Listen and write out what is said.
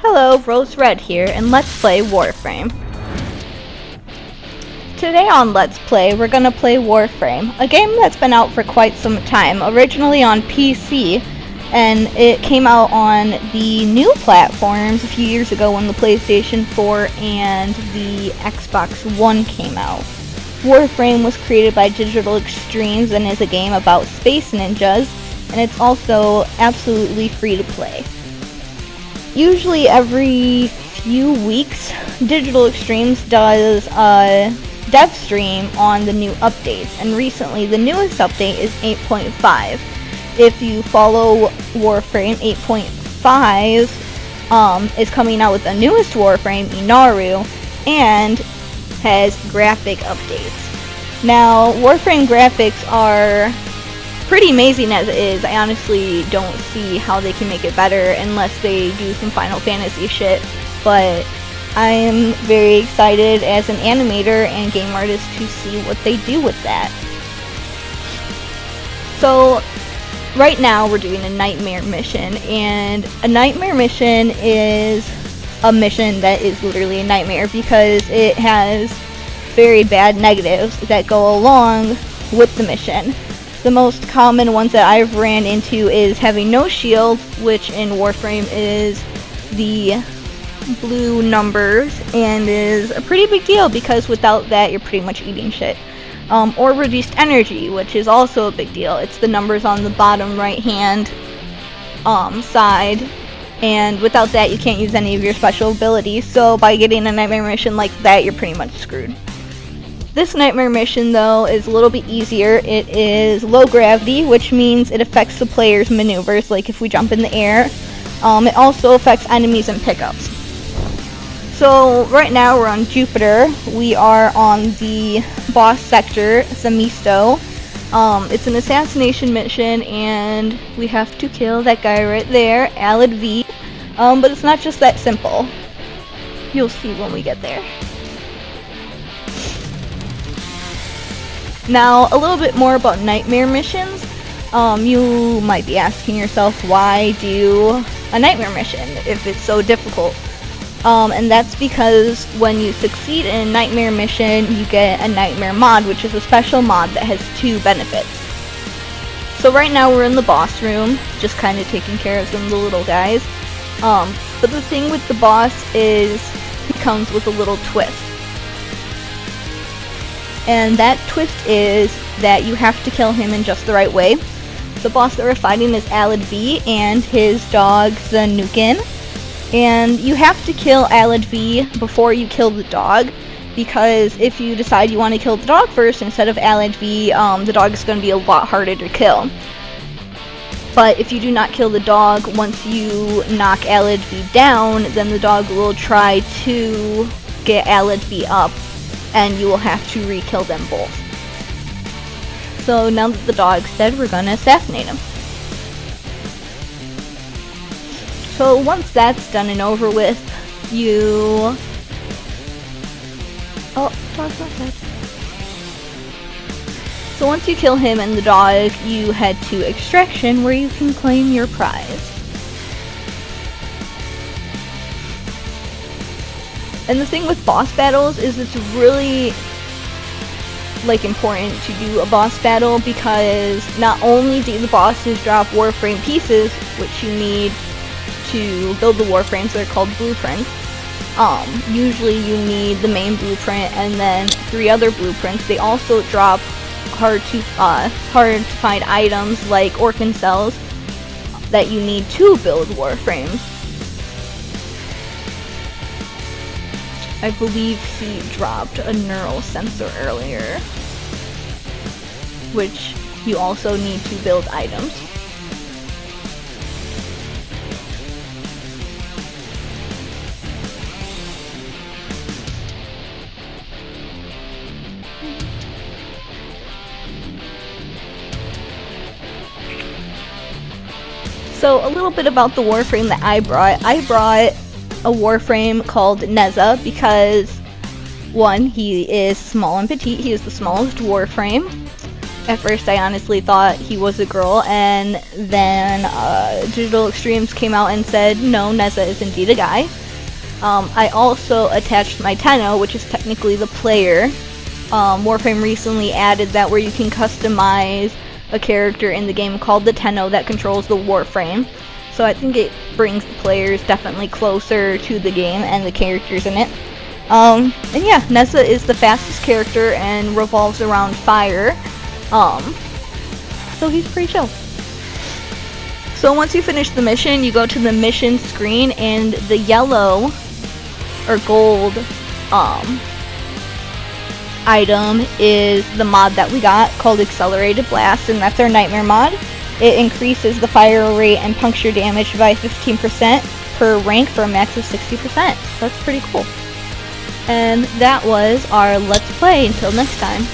Hello, Rose Red here, and let's play Warframe. Today on Let's Play, we're gonna play Warframe, a game that's been out for quite some time, originally on PC, and it came out on the new platforms a few years ago when the PlayStation 4 and the Xbox One came out. Warframe was created by Digital Extremes and is a game about space ninjas, and it's also absolutely free to play. Usually every few weeks, Digital Extremes does a dev stream on the new updates, and recently the newest update is 8.5. If you follow Warframe, 8.5 is coming out with the newest Warframe, Inaru, and has graphic updates. Now, Warframe graphics are pretty amazing as it is. I honestly don't see how they can make it better unless they do some Final Fantasy shit, but I am very excited as an animator and game artist to see what they do with that. So right now we're doing a nightmare mission, and a nightmare mission is a mission that is literally a nightmare because it has very bad negatives that go along with the mission. The most common ones that I've ran into is having no shield, which in Warframe is the blue numbers, and is a pretty big deal because without that you're pretty much eating shit. Or reduced energy, which is also a big deal. It's the numbers on the bottom right hand side, and without that you can't use any of your special abilities, so by getting a nightmare mission like that you're pretty much screwed. This nightmare mission, though, is a little bit easier. It is low gravity, which means it affects the player's maneuvers, like if we jump in the air. It also affects enemies and pickups. So right now we're on Jupiter. We are on the boss sector, Zamisto. It's an assassination mission, and we have to kill that guy right there, Alad V. But it's not just that simple. You'll see when we get there. Now, a little bit more about nightmare missions. You might be asking yourself, why do a nightmare mission if it's so difficult? And that's because when you succeed in a nightmare mission, you get a nightmare mod, which is a special mod that has two benefits. So right now we're in the boss room, just kind of taking care of some of the little guys. But the thing with the boss is he comes with a little twist. And that twist is that you have to kill him in just the right way. The boss that we're fighting is Alad V and his dog Zanukin. And you have to kill Alad V before you kill the dog, because if you decide you want to kill the dog first instead of Alad V, the dog is going to be a lot harder to kill. But if you do not kill the dog, once you knock Alad V down, then the dog will try to get Alad V up, and you will have to re-kill them both. So now that the dog's dead, we're gonna assassinate him. So once that's done and over with, you... Oh, dog's not dead. So once you kill him and the dog, you head to Extraction, where you can claim your prize. And the thing with boss battles is it's really important to do a boss battle, because not only do the bosses drop Warframe pieces, which you need to build the Warframes, they're called blueprints. Usually you need the main blueprint and then 3 other blueprints. They also drop hard to find items like orphan cells that you need to build Warframes. I believe he dropped a neural sensor earlier, which you also need to build items. So a little bit about the Warframe that I brought. I brought a Warframe called Neza because, one, he is small and petite. He is the smallest Warframe, At first I honestly thought he was a girl, and then Digital Extremes came out and said, no, Neza is indeed a guy. I also attached my Tenno, which is technically the player. Warframe recently added that where you can customize a character in the game called the Tenno that controls the Warframe. So I think it brings the players definitely closer to the game and the characters in it. And yeah, Neza is the fastest character and revolves around fire. So he's pretty chill. So once you finish the mission, you go to the mission screen, and the yellow or gold item is the mod that we got called Accelerated Blast, and that's our Nightmare mod. It increases the fire rate and puncture damage by 15% per rank for a max of 60%. That's pretty cool. And that was our Let's Play. Until next time.